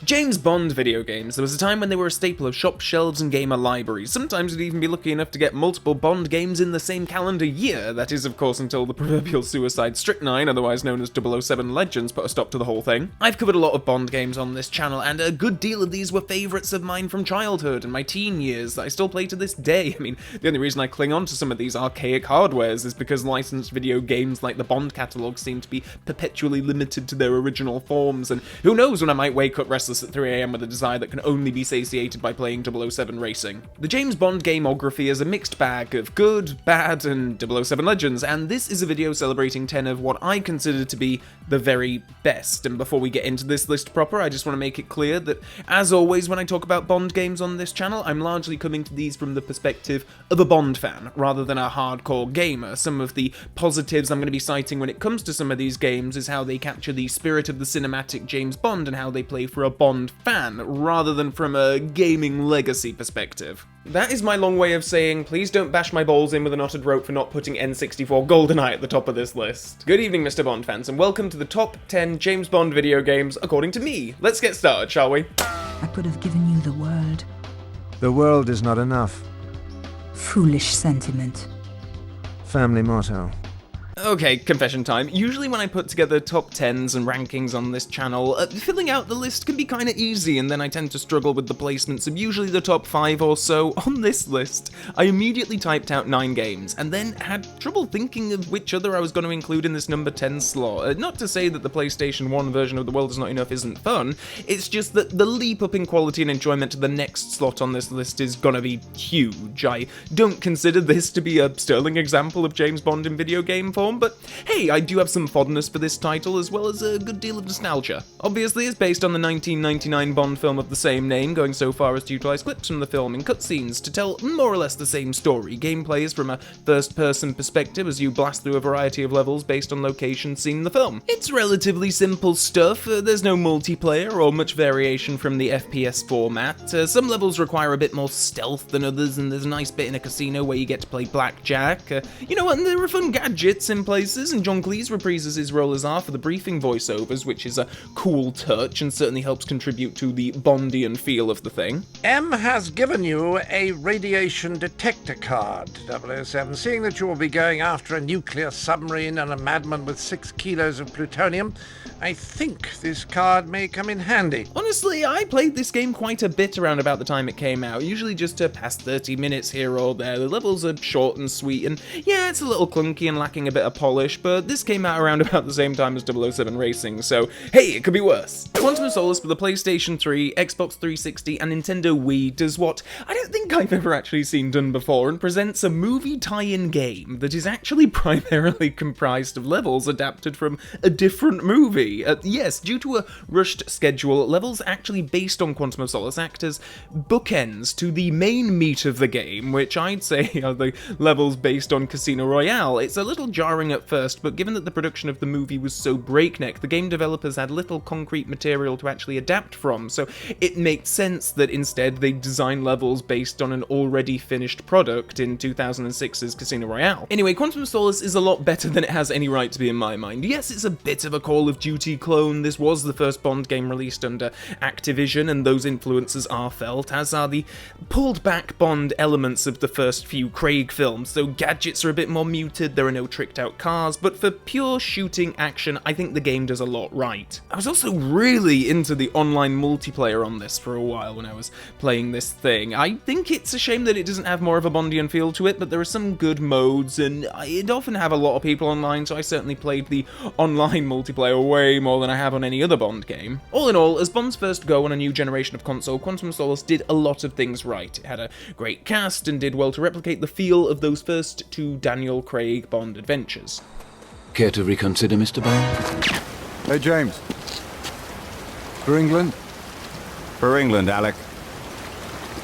James Bond video games. There was a time when they were a staple of shop shelves and gamer libraries. Sometimes you'd even be lucky enough to get multiple Bond games in the same calendar year. That is, of course, until the proverbial suicide strychnine, otherwise known as 007 Legends, put a stop to the whole thing. I've covered a lot of Bond games on this channel, and a good deal of these were favourites of mine from childhood and my teen years that I still play to this day. I mean, the only reason I cling on to some of these archaic hardwares is because licensed video games like the Bond catalogue seem to be perpetually limited to their original forms, and who knows when I might wake up restless at 3 AM with a desire that can only be satiated by playing 007 Racing. The James Bond gameography is a mixed bag of good, bad, and 007 Legends, and this is a video celebrating 10 of what I consider to be the very best. And before we get into this list proper, I just want to make it clear that, as always when I talk about Bond games on this channel, I'm largely coming to these from the perspective of a Bond fan, rather than a hardcore gamer. Some of the positives I'm going to be citing when it comes to some of these games is how they capture the spirit of the cinematic James Bond and how they play for a Bond fan, rather than from a gaming legacy perspective. That is my long way of saying, please don't bash my balls in with a knotted rope for not putting N64 Goldeneye at the top of this list. Good evening, Mr. Bond fans, and welcome to the top 10 James Bond video games according to me. Let's get started, shall we? I could have given you the world. The world is not enough. Foolish sentiment. Family motto. Okay, confession time. Usually when I put together top 10s and rankings on this channel, filling out the list can be kinda easy, and then I tend to struggle with the placements of usually the top 5 or so. On this list, I immediately typed out 9 games, and then had trouble thinking of which other I was going to include in this number 10 slot. Not to say that the PlayStation 1 version of The World Is Not Enough isn't fun, it's just that the leap up in quality and enjoyment to the next slot on this list is gonna be huge. I don't consider this to be a sterling example of James Bond in video game form, but hey, I do have some fondness for this title as well as a good deal of nostalgia. Obviously, it's based on the 1999 Bond film of the same name, going so far as to utilise clips from the film in cutscenes to tell more or less the same story. Gameplay is from a first-person perspective as you blast through a variety of levels based on locations seen in the film. It's relatively simple stuff, there's no multiplayer or much variation from the FPS format. Some levels require a bit more stealth than others, and there's a nice bit in a casino where you get to play blackjack. You know what, and there are fun gadgets in places, and John Cleese reprises his role as R for the briefing voiceovers, which is a cool touch and certainly helps contribute to the Bondian feel of the thing. M has given you a radiation detector card, 007. Seeing that you will be going after a nuclear submarine and a madman with 6 kilos of plutonium, I think this card may come in handy. Honestly, I played this game quite a bit around about the time it came out, usually just to pass 30 minutes here or there. The levels are short and sweet, and yeah, it's a little clunky and lacking a bit of polish, but this came out around about the same time as 007 Racing, so hey, it could be worse. Quantum of Solace for the PlayStation 3, Xbox 360, and Nintendo Wii does what I don't think I've ever actually seen done before, and presents a movie tie-in game that is actually primarily comprised of levels adapted from a different movie. Yes, due to a rushed schedule, levels actually based on Quantum of Solace act as bookends to the main meat of the game, which I'd say are the levels based on Casino Royale. It's a little jarring at first, but given that the production of the movie was so breakneck, the game developers had little concrete material to actually adapt from, so it makes sense that instead they design levels based on an already finished product in 2006's Casino Royale. Anyway, Quantum of Solace is a lot better than it has any right to be in my mind. Yes, it's a bit of a Call of Duty clone. This was the first Bond game released under Activision, and those influences are felt, as are the pulled back Bond elements of the first few Craig films, so gadgets are a bit more muted, there are no tricked out cars, but for pure shooting action, I think the game does a lot right. I was also really into the online multiplayer on this for a while when I was playing this thing. I think it's a shame that it doesn't have more of a Bondian feel to it, but there are some good modes, and it often have a lot of people online, so I certainly played the online multiplayer way more than I have on any other Bond game. All in all, as Bond's first go on a new generation of console, Quantum of Solace did a lot of things right. It had a great cast and did well to replicate the feel of those first 2 Daniel Craig Bond adventures. Care to reconsider, Mr. Bond? Hey, James. For England? For England, Alec.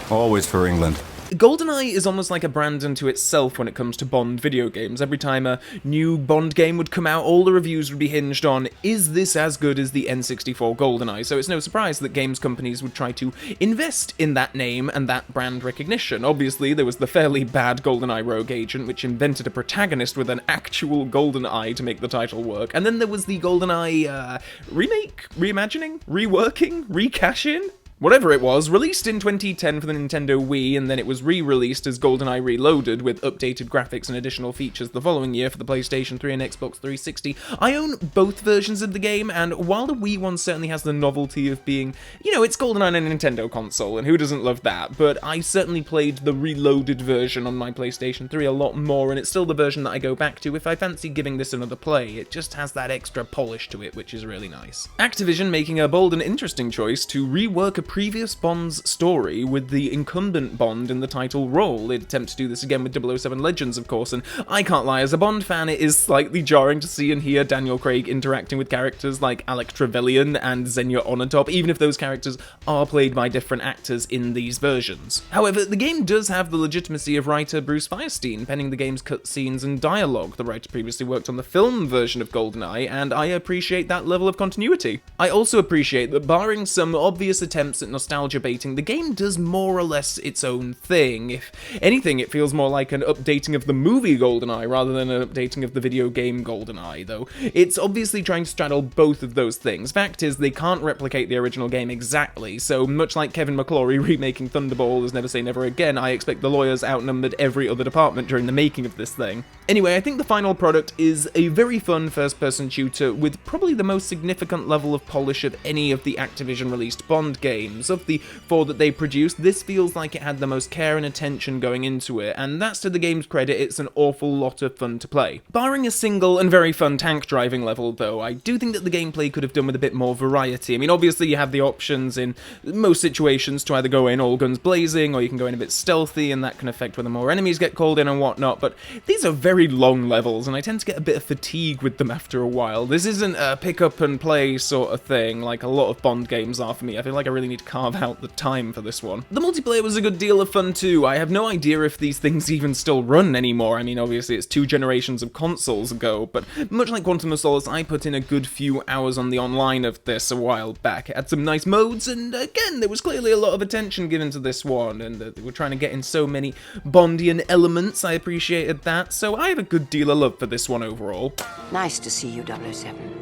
Always for England. Goldeneye is almost like a brand unto itself when it comes to Bond video games. Every time a new Bond game would come out, all the reviews would be hinged on, is this as good as the N64 Goldeneye? So it's no surprise that games companies would try to invest in that name and that brand recognition. Obviously, there was the fairly bad Goldeneye Rogue Agent, which invented a protagonist with an actual golden eye to make the title work. And then there was the Goldeneye remake? Reimagining? Reworking? Recash-in? Whatever it was, released in 2010 for the Nintendo Wii, and then it was re-released as Goldeneye Reloaded with updated graphics and additional features the following year for the PlayStation 3 and Xbox 360. I own both versions of the game, and while the Wii one certainly has the novelty of being, you know, it's Goldeneye on a Nintendo console, and who doesn't love that, but I certainly played the Reloaded version on my PlayStation 3 a lot more, and it's still the version that I go back to if I fancy giving this another play. It just has that extra polish to it, which is really nice. Activision making a bold and interesting choice to rework a previous Bond's story with the incumbent Bond in the title role. They'd attempt to do this again with 007 Legends, of course, and I can't lie, as a Bond fan, it is slightly jarring to see and hear Daniel Craig interacting with characters like Alec Trevelyan and Xenia Onatopp, even if those characters are played by different actors in these versions. However, the game does have the legitimacy of writer Bruce Firestein, penning the game's cutscenes and dialogue. The writer previously worked on the film version of Goldeneye, and I appreciate that level of continuity. I also appreciate that, barring some obvious attempts at nostalgia baiting, the game does more or less its own thing. If anything, it feels more like an updating of the movie Goldeneye rather than an updating of the video game Goldeneye, though it's obviously trying to straddle both of those things. Fact is, they can't replicate the original game exactly, so much like Kevin McClory remaking Thunderball as Never Say Never Again, I expect the lawyers outnumbered every other department during the making of this thing. Anyway, I think the final product is a very fun first-person shooter with probably the most significant level of polish of any of the Activision-released Bond games. Of the 4 that they produced, this feels like it had the most care and attention going into it, and that's to the game's credit. It's an awful lot of fun to play. Barring a single and very fun tank driving level, though, I do think that the gameplay could have done with a bit more variety. I mean, obviously you have the options in most situations to either go in all guns blazing, or you can go in a bit stealthy, and that can affect whether more enemies get called in and whatnot, but these are very long levels, and I tend to get a bit of fatigue with them after a while. This isn't a pick up and play sort of thing, like a lot of Bond games are for me. I feel like I really need to carve out the time for this one. The multiplayer was a good deal of fun too. I have no idea if these things even still run anymore. I mean, obviously it's 2 generations of consoles ago, but much like Quantum of Solace, I put in a good few hours on the online of this a while back. It had some nice modes, and again, there was clearly a lot of attention given to this one, and they were trying to get in so many Bondian elements. I appreciated that, so I have a good deal of love for this one overall. Nice to see you, 007.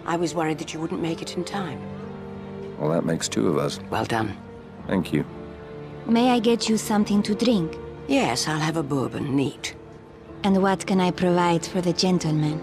I was worried that you wouldn't make it in time. Well, that makes 2 of us. Well done. Thank you. May I get you something to drink? Yes, I'll have a bourbon, neat. And what can I provide for the gentleman?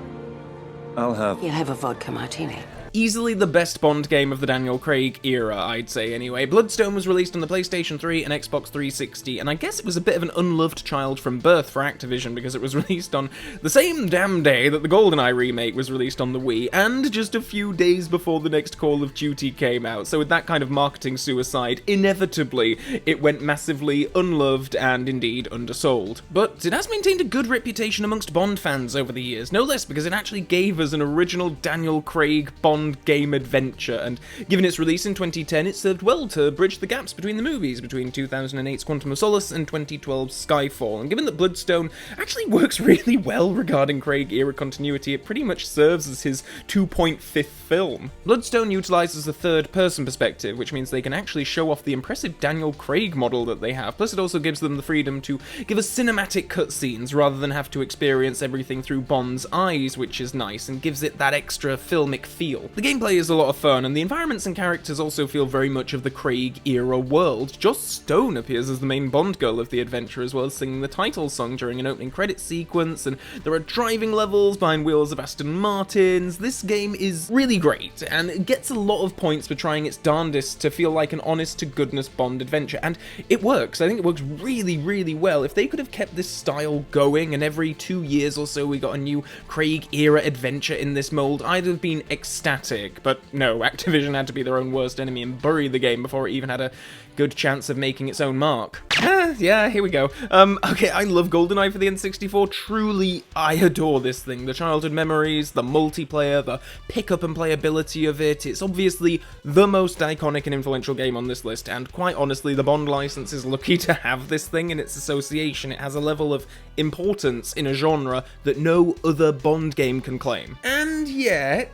I'll have... You'll have a vodka martini. Easily the best Bond game of the Daniel Craig era, I'd say anyway. Bloodstone was released on the PlayStation 3 and Xbox 360, and I guess it was a bit of an unloved child from birth for Activision because it was released on the same damn day that the GoldenEye remake was released on the Wii, and just a few days before the next Call of Duty came out. So with that kind of marketing suicide, inevitably, it went massively unloved and indeed undersold. But it has maintained a good reputation amongst Bond fans over the years, no less because it actually gave us an original Daniel Craig Bond game adventure, and given its release in 2010, it served well to bridge the gaps between the movies, between 2008's Quantum of Solace and 2012's Skyfall. And given that Bloodstone actually works really well regarding Craig-era continuity, it pretty much serves as his 2.5th film. Bloodstone utilizes a third-person perspective, which means they can actually show off the impressive Daniel Craig model that they have, plus it also gives them the freedom to give us cinematic cutscenes rather than have to experience everything through Bond's eyes, which is nice, and gives it that extra filmic feel. The gameplay is a lot of fun, and the environments and characters also feel very much of the Craig-era world. Joss Stone appears as the main Bond girl of the adventure, as well as singing the title song during an opening credits sequence, and there are driving levels behind wheels of Aston Martins. This game is really great, and it gets a lot of points for trying its darndest to feel like an honest-to-goodness Bond adventure, and it works. I think it works really, really well. If they could have kept this style going, and every 2 years or so we got a new Craig-era adventure in this mold, I'd have been ecstatic. cinematic, but no, Activision had to be their own worst enemy and bury the game before it even had a good chance of making its own mark. Yeah, here we go. Okay, I love GoldenEye for the N64. Truly, I adore this thing. The childhood memories, the multiplayer, the pick-up and playability of it. It's obviously the most iconic and influential game on this list, and quite honestly, the Bond license is lucky to have this thing in its association. It has a level of importance in a genre that no other Bond game can claim. And yet,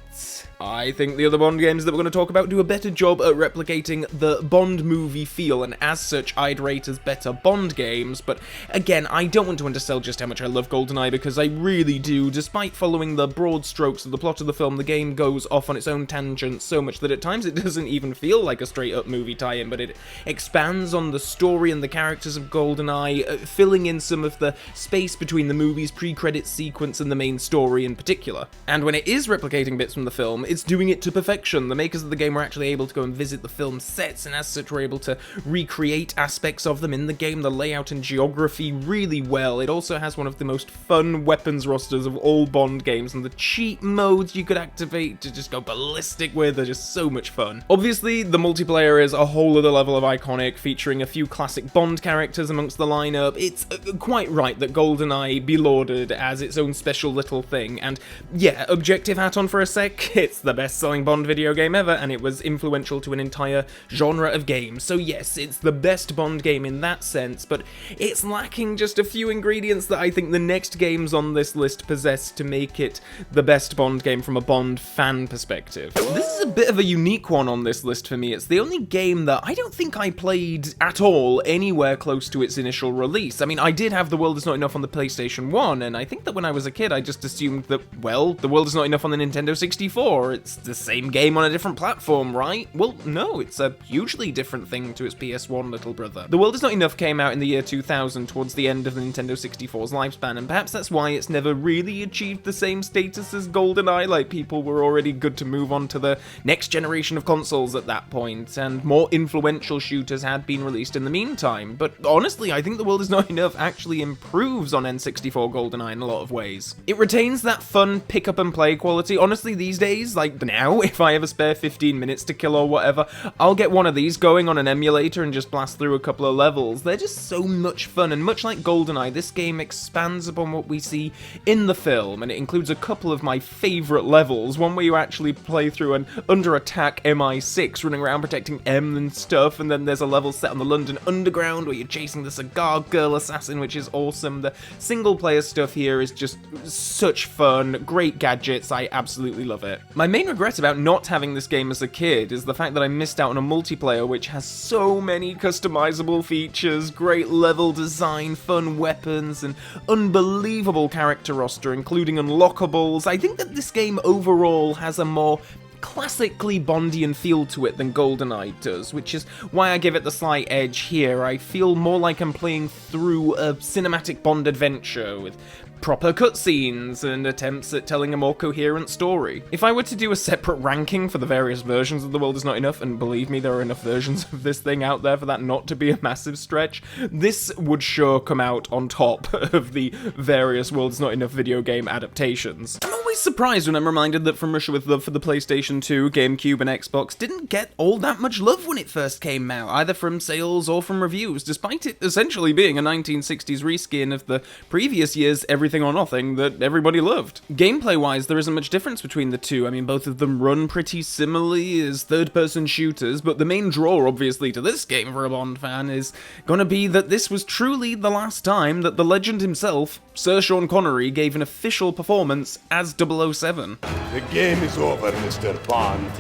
I think the other Bond games that we're going to talk about do a better job at replicating the Bond movie feel, and as such, I'd rate as better Bond games, but again, I don't want to undersell just how much I love GoldenEye, because I really do. Despite following the broad strokes of the plot of the film, the game goes off on its own tangent so much that at times it doesn't even feel like a straight-up movie tie-in, but it expands on the story and the characters of GoldenEye, filling in some of the space between the movie's pre-credits sequence and the main story in particular. And when it is replicating bits from the film, it's doing it to perfection. The makers of the game were actually able to go and visit the film sets, and as such were able to recreate aspects of them in the game, the layout and geography really well. It also has one of the most fun weapons rosters of all Bond games, and the cheat modes you could activate to just go ballistic with are just so much fun. Obviously, the multiplayer is a whole other level of iconic, featuring a few classic Bond characters amongst the lineup. It's quite right that GoldenEye be lauded as its own special little thing, and yeah, objective hat on for a sec, it's the best-selling Bond video game ever, and it was influential to an entire genre of games. So yes, it's the best Bond game in that sense, but it's lacking just a few ingredients that I think the next games on this list possess to make it the best Bond game from a Bond fan perspective. This is a bit of a unique one on this list for me. It's the only game that I don't think I played at all anywhere close to its initial release. I mean, I did have The World Is Not Enough on the PlayStation 1, and I think that when I was a kid I just assumed that, well, The World Is Not Enough on the Nintendo 64. It's the same game on a different platform, right? Well, no, it's a hugely different thing to its PS1 little brother. The World Is Not Enough came out in the year 2000, towards the end of the Nintendo 64's lifespan, and perhaps that's why it's never really achieved the same status as GoldenEye. Like, people were already good to move on to the next generation of consoles at that point, and more influential shooters had been released in the meantime. But honestly, I think The World Is Not Enough actually improves on N64 GoldenEye in a lot of ways. It retains that fun pick up and play quality. Honestly, these days, like now, if I have a spare 15 minutes to kill or whatever, I'll get one of these going on an emulator and just blast through a couple of levels. They're just so much fun, and much like GoldenEye, this game expands upon what we see in the film, and it includes a couple of my favourite levels. One where you actually play through an under attack MI6 running around protecting M and stuff, and then there's a level set on the London Underground where you're chasing the cigar girl assassin, which is awesome. The single player stuff here is just such fun, great gadgets, I absolutely love it. My main regret about not having this game as a kid is the fact that I missed out on a multiplayer which has so many customizable features, great level design, fun weapons, and unbelievable character roster, including unlockables. I think that this game overall has a more classically Bondian feel to it than GoldenEye does, which is why I give it the slight edge here. I feel more like I'm playing through a cinematic Bond adventure with proper cutscenes and attempts at telling a more coherent story. If I were to do a separate ranking for the various versions of The World Is Not Enough, and believe me, there are enough versions of this thing out there for that not to be a massive stretch, this would sure come out on top of the various World Is Not Enough video game adaptations. I'm always surprised when I'm reminded that From Russia With Love for the PlayStation 2, GameCube, and Xbox didn't get all that much love when it first came out, either from sales or from reviews, despite it essentially being a 1960s reskin of the previous year's Everything or Nothing that everybody loved. Gameplay-wise, there isn't much difference between the two. I mean, both of them run pretty similarly as third-person shooters, but the main draw, obviously, to this game for a Bond fan is gonna be that this was truly the last time that the legend himself, Sir Sean Connery, gave an official performance as 007. The game is over, Mr. Bond.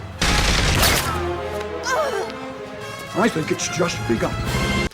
I think it's just begun.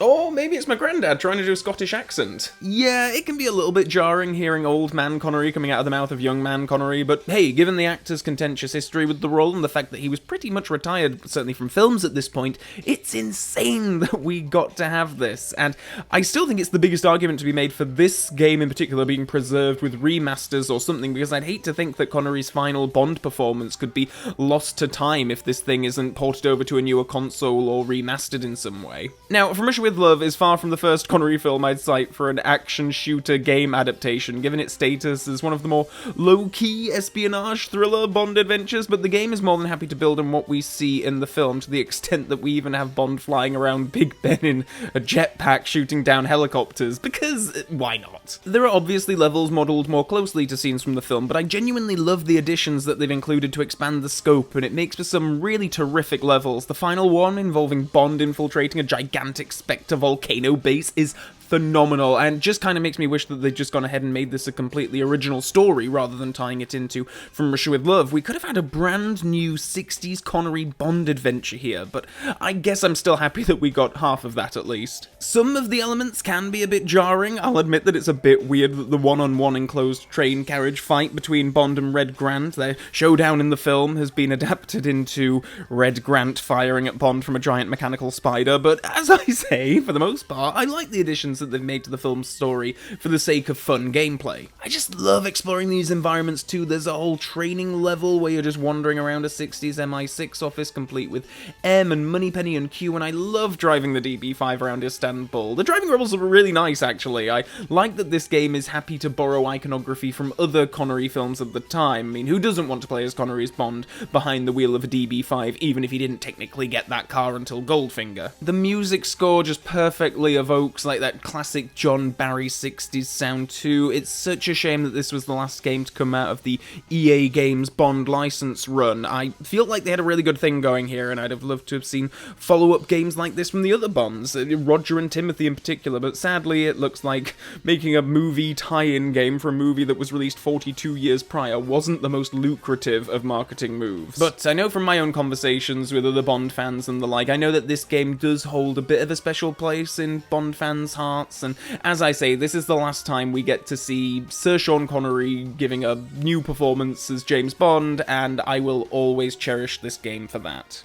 Or maybe it's my granddad trying to do a Scottish accent. Yeah, it can be a little bit jarring hearing old man Connery coming out of the mouth of young man Connery, but hey, given the actor's contentious history with the role and the fact that he was pretty much retired, certainly from films at this point, it's insane that we got to have this. And I still think it's the biggest argument to be made for this game in particular being preserved with remasters or something, because I'd hate to think that Connery's final Bond performance could be lost to time if this thing isn't ported over to a newer console or remastered in some way. Now, From Russia With with Love is far from the first Connery film I'd cite for an action shooter game adaptation, given its status as one of the more low-key espionage thriller Bond adventures, but the game is more than happy to build on what we see in the film, to the extent that we even have Bond flying around Big Ben in a jetpack shooting down helicopters, because why not? There are obviously levels modelled more closely to scenes from the film, but I genuinely love the additions that they've included to expand the scope, and it makes for some really terrific levels. The final one, involving Bond infiltrating a gigantic Spectre volcano base, is phenomenal, and just kind of makes me wish that they'd just gone ahead and made this a completely original story rather than tying it into From Russia with Love. We could have had a brand new 60s Connery Bond adventure here, but I guess I'm still happy that we got half of that at least. Some of the elements can be a bit jarring. I'll admit that it's a bit weird that the one-on-one enclosed train carriage fight between Bond and Red Grant, their showdown in the film, has been adapted into Red Grant firing at Bond from a giant mechanical spider, but as I say, for the most part, I like the additions that they've made to the film's story for the sake of fun gameplay. I just love exploring these environments too. There's a whole training level where you're just wandering around a 60s MI6 office complete with M and Moneypenny and Q, and I love driving the DB5 around Istanbul. The driving levels are really nice, actually. I like that this game is happy to borrow iconography from other Connery films of the time. I mean, who doesn't want to play as Connery's Bond behind the wheel of a DB5, even if he didn't technically get that car until Goldfinger? The music score just perfectly evokes like that classic John Barry 60s sound too. It's such a shame that this was the last game to come out of the EA Games Bond license run. I feel like they had a really good thing going here, and I'd have loved to have seen follow-up games like this from the other Bonds, Roger and Timothy in particular, but sadly it looks like making a movie tie-in game for a movie that was released 42 years prior wasn't the most lucrative of marketing moves. But I know from my own conversations with other Bond fans and the like, I know that this game does hold a bit of a special place in Bond fans' hearts, and as I say, this is the last time we get to see Sir Sean Connery giving a new performance as James Bond, and I will always cherish this game for that.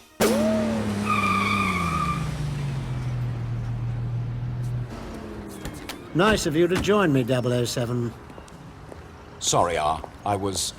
Nice of you to join me, 007. Sorry, I was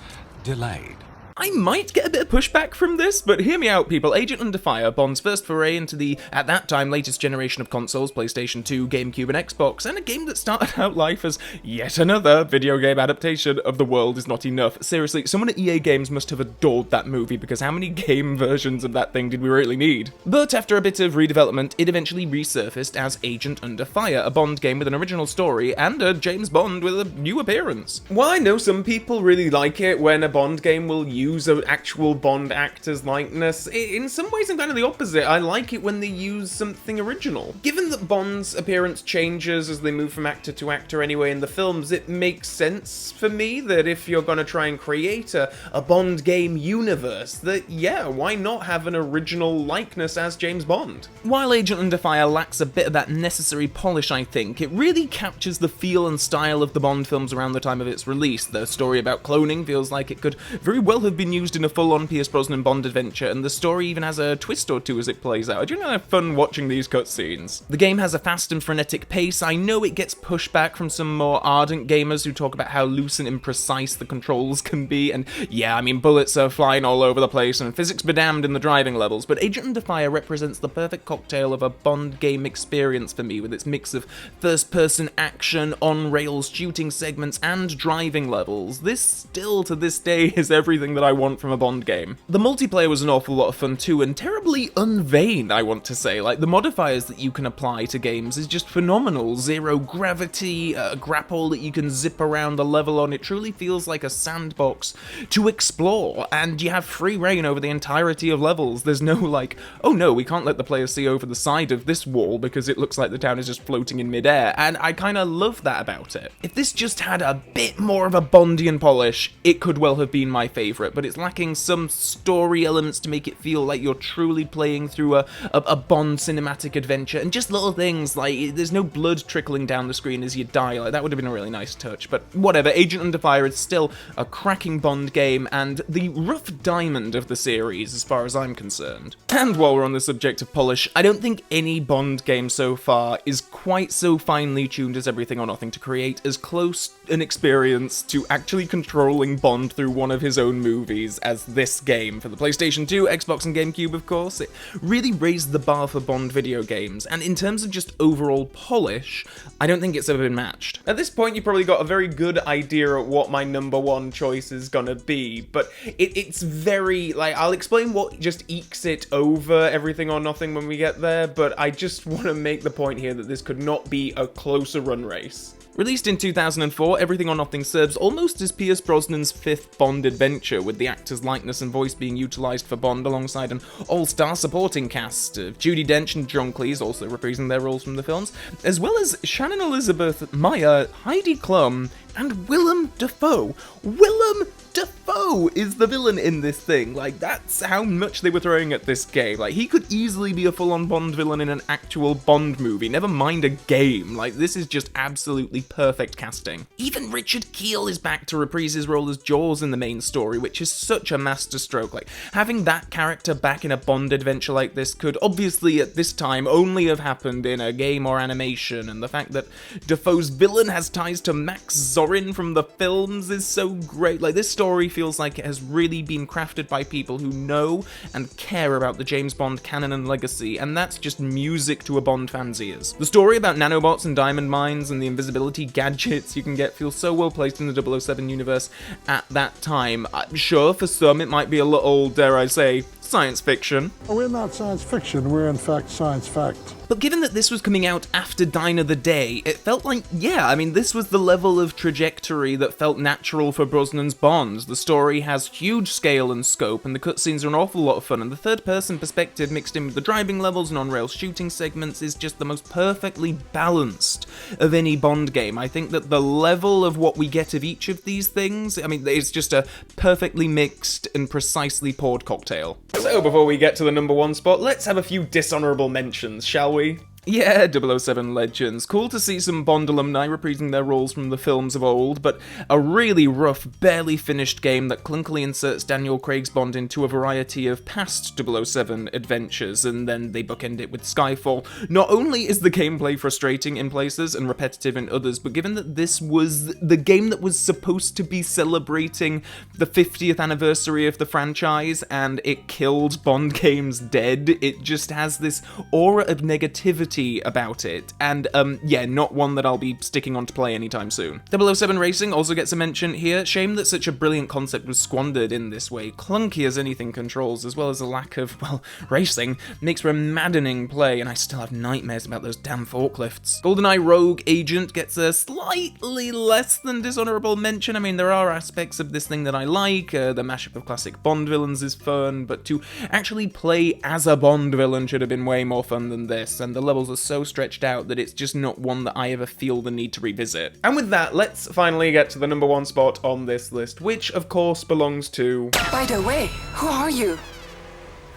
delayed. I might get a bit of pushback from this, but hear me out, people. Agent Under Fire, Bond's first foray into the, at that time, latest generation of consoles, PlayStation 2, GameCube, and Xbox, and a game that started out life as yet another video game adaptation of The World Is Not Enough. Seriously, someone at EA Games must have adored that movie, because how many game versions of that thing did we really need? But after a bit of redevelopment, it eventually resurfaced as Agent Under Fire, a Bond game with an original story, and a James Bond with a new appearance. While I know some people really like it when a Bond game will use an actual Bond actor's likeness, in some ways I'm kind of the opposite. I like it when they use something original. Given that Bond's appearance changes as they move from actor to actor anyway in the films, it makes sense for me that if you're gonna try and create a Bond game universe, that yeah, why not have an original likeness as James Bond? While Agent Under Fire lacks a bit of that necessary polish, I think, it really captures the feel and style of the Bond films around the time of its release. The story about cloning feels like it could very well have been used in a full-on Pierce Brosnan Bond adventure, and the story even has a twist or two as it plays out. I do have fun watching these cutscenes. The game has a fast and frenetic pace. I know it gets pushback from some more ardent gamers who talk about how loose and imprecise the controls can be, and yeah, I mean, bullets are flying all over the place, and physics be damned in the driving levels, but Agent Under Fire represents the perfect cocktail of a Bond game experience for me, with its mix of first-person action, on-rails shooting segments, and driving levels. This still, to this day, is everything that I want from a Bond game. The multiplayer was an awful lot of fun too, and terribly unvain, I want to say. Like, the modifiers that you can apply to games is just phenomenal. Zero gravity, a grapple that you can zip around the level on. It truly feels like a sandbox to explore, and you have free reign over the entirety of levels. There's no like, oh no, we can't let the player see over the side of this wall because it looks like the town is just floating in midair, and I kind of love that about it. If this just had a bit more of a Bondian polish, it could well have been my favourite, but it's lacking some story elements to make it feel like you're truly playing through a Bond cinematic adventure, and just little things like there's no blood trickling down the screen as you die. Like, that would have been a really nice touch, but whatever. Agent Under Fire is still a cracking Bond game and the rough diamond of the series as far as I'm concerned. And while we're on the subject of polish, I don't think any Bond game so far is quite so finely tuned as Everything or Nothing to create as close an experience to actually controlling Bond through one of his own moves movies as this game for the PlayStation 2, Xbox, and GameCube, of course. It really raised the bar for Bond video games, and in terms of just overall polish, I don't think it's ever been matched. At this point, you probably got a very good idea of what my number one choice is gonna be, but it's very, like, I'll explain what just ekes it over Everything or Nothing when we get there, but I just want to make the point here that this could not be a closer run race. Released in 2004, Everything or Nothing serves almost as Pierce Brosnan's fifth Bond adventure, with the actor's likeness and voice being utilised for Bond alongside an all-star supporting cast of Judi Dench and John Cleese also reprising their roles from the films, as well as Shannon Elizabeth Meyer, Heidi Klum, and Willem Dafoe. Willem Dafoe is the villain in this thing. Like, that's how much they were throwing at this game. Like, he could easily be a full-on Bond villain in an actual Bond movie, never mind a game. Like, this is just absolutely perfect casting. Even Richard Kiel is back to reprise his role as Jaws in the main story, which is such a masterstroke. Like, having that character back in a Bond adventure like this could obviously at this time only have happened in a game or animation, and the fact that Dafoe's villain has ties to Max Zorin from the films is so great. Like, this story feels like it has really been crafted by people who know and care about the James Bond canon and legacy, and that's just music to a Bond fan's ears. The story about nanobots and diamond mines and the invisibility gadgets you can get feels so well placed in the 007 universe at that time. Sure, for some it might be a little, dare I say, science fiction. We're not science fiction, we're in fact science fact. But given that this was coming out after Dine of the Day, it felt like, yeah, I mean, this was the level of trajectory that felt natural for Brosnan's Bonds. The story has huge scale and scope, and the cutscenes are an awful lot of fun, and the third-person perspective mixed in with the driving levels and on-rail shooting segments is just the most perfectly balanced of any Bond game. I think that the level of what we get of each of these things, I mean, it's just a perfectly mixed and precisely poured cocktail. So before we get to the number one spot, let's have a few dishonourable mentions, shall we? Yeah, 007 Legends. Cool to see some Bond alumni reprising their roles from the films of old, but a really rough, barely finished game that clunkily inserts Daniel Craig's Bond into a variety of past 007 adventures, and then they bookend it with Skyfall. Not only is the gameplay frustrating in places and repetitive in others, but given that this was the game that was supposed to be celebrating the 50th anniversary of the franchise, and it killed Bond games dead, it just has this aura of negativity about it, and yeah, not one that I'll be sticking on to play anytime soon. 007 Racing also gets a mention here. Shame that such a brilliant concept was squandered in this way. Clunky as anything controls, as well as a lack of, well, racing, makes for a maddening play, and I still have nightmares about those damn forklifts. GoldenEye Rogue Agent gets a slightly less than dishonourable mention. I mean, there are aspects of this thing that I like, the mashup of classic Bond villains is fun, but to actually play as a Bond villain should have been way more fun than this, and the levels are so stretched out that it's just not one that I ever feel the need to revisit. And with that, let's finally get to the number one spot on this list, which of course belongs to... By the way, who are you?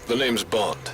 The name's Bond.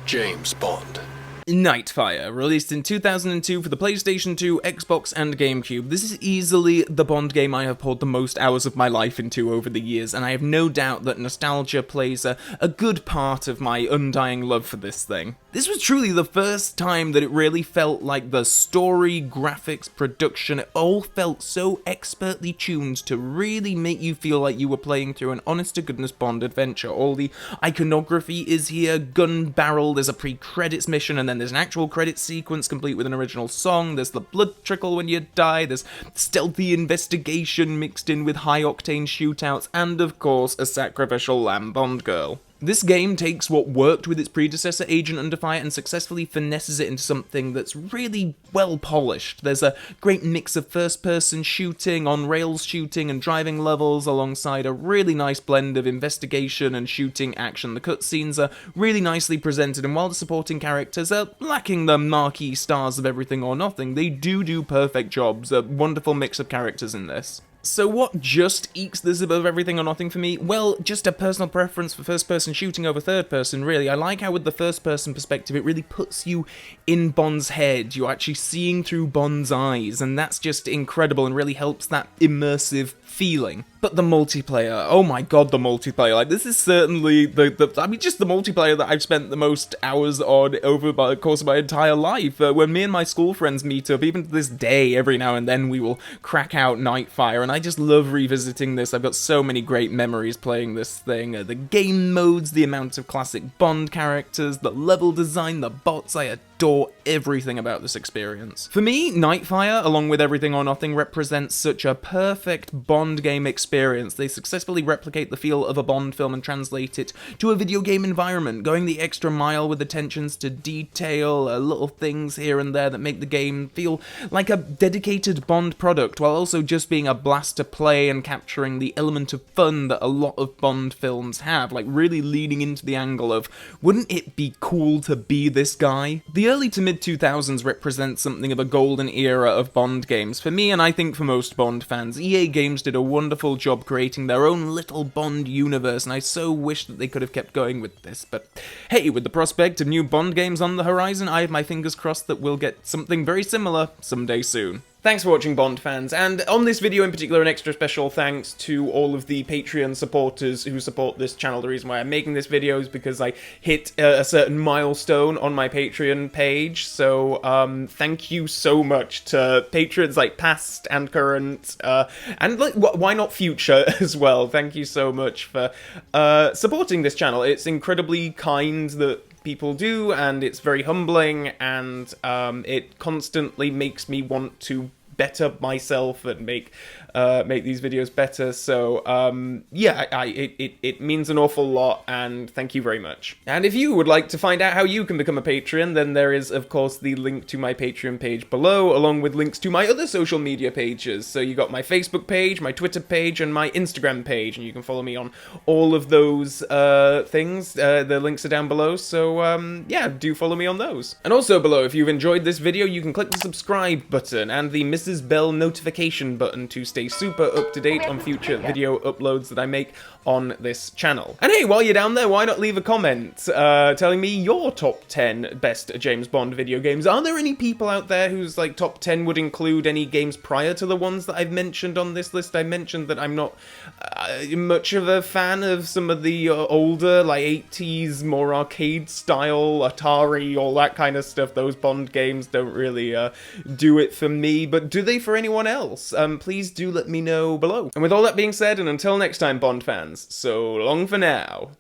James Bond. Nightfire, released in 2002 for the PlayStation 2, Xbox, and GameCube. This is easily the Bond game I have poured the most hours of my life into over the years, and I have no doubt that nostalgia plays a good part of my undying love for this thing. This was truly the first time that it really felt like the story, graphics, production, it all felt so expertly tuned to really make you feel like you were playing through an honest-to-goodness Bond adventure. All the iconography is here, gun barrel, there's a pre-credits mission, and then there's an actual credits sequence complete with an original song, there's the blood trickle when you die, there's stealthy investigation mixed in with high-octane shootouts, and of course, a sacrificial lamb Bond girl. This game takes what worked with its predecessor, Agent Under Fire, and successfully finesses it into something that's really well polished. There's a great mix of first-person shooting, on-rails shooting, and driving levels, alongside a really nice blend of investigation and shooting action. The cutscenes are really nicely presented, and while the supporting characters are lacking the marquee stars of Everything or Nothing, they do perfect jobs. A wonderful mix of characters in this. So what just ekes this above Everything or Nothing for me? Well, just a personal preference for first-person shooting over third-person, really. I like how with the first-person perspective, it really puts you in Bond's head. You're actually seeing through Bond's eyes, and that's just incredible and really helps that immersive feeling. But the multiplayer, oh my god, the multiplayer, like, this is certainly just the multiplayer that I've spent the most hours on over the course of my entire life. When me and my school friends meet up, even to this day, every now and then we will crack out Nightfire, and I just love revisiting this. I've got so many great memories playing this thing. The game modes, the amount of classic Bond characters, the level design, the bots, I adore everything about this experience. For me, Nightfire, along with Everything or Nothing, represents such a perfect Bond game experience. They successfully replicate the feel of a Bond film and translate it to a video game environment, going the extra mile with attentions to detail, little things here and there that make the game feel like a dedicated Bond product, while also just being a blast to play and capturing the element of fun that a lot of Bond films have, like really leaning into the angle of, wouldn't it be cool to be this guy? The early to mid-2000s represent something of a golden era of Bond games for me, and I think for most Bond fans. EA Games did a wonderful job creating their own little Bond universe, and I so wish that they could have kept going with this, but hey, with the prospect of new Bond games on the horizon, I have my fingers crossed that we'll get something very similar someday soon. Thanks for watching, Bond fans, and on this video in particular, an extra special thanks to all of the Patreon supporters who support this channel. The reason why I'm making this video is because I hit a certain milestone on my Patreon page, so thank you so much to patrons like past and current, and like, why not future as well. Thank you so much for supporting this channel. It's incredibly kind that people do, and it's very humbling, and it constantly makes me want to better myself and make these videos better. So yeah, it means an awful lot, and thank you very much. And if you would like to find out how you can become a patron, then there is of course the link to my Patreon page below, along with links to my other social media pages. So you got my Facebook page, my Twitter page, and my Instagram page, and you can follow me on all of those things. The links are down below, so yeah, do follow me on those. And also below, if you've enjoyed this video, you can click the subscribe button and the Mrs. Bell notification button to stay super up to date on future video uploads that I make on this channel. And hey, while you're down there, why not leave a comment telling me your top 10 best James Bond video games? Are there any people out there whose like top 10 would include any games prior to the ones that I've mentioned on this list? I mentioned that I'm not much of a fan of some of the older, like 80s, more arcade style, Atari, all that kind of stuff. Those Bond games don't really do it for me, but do they for anyone else? Please do let me know below. And with all that being said, and until next time, Bond fans, so long for now.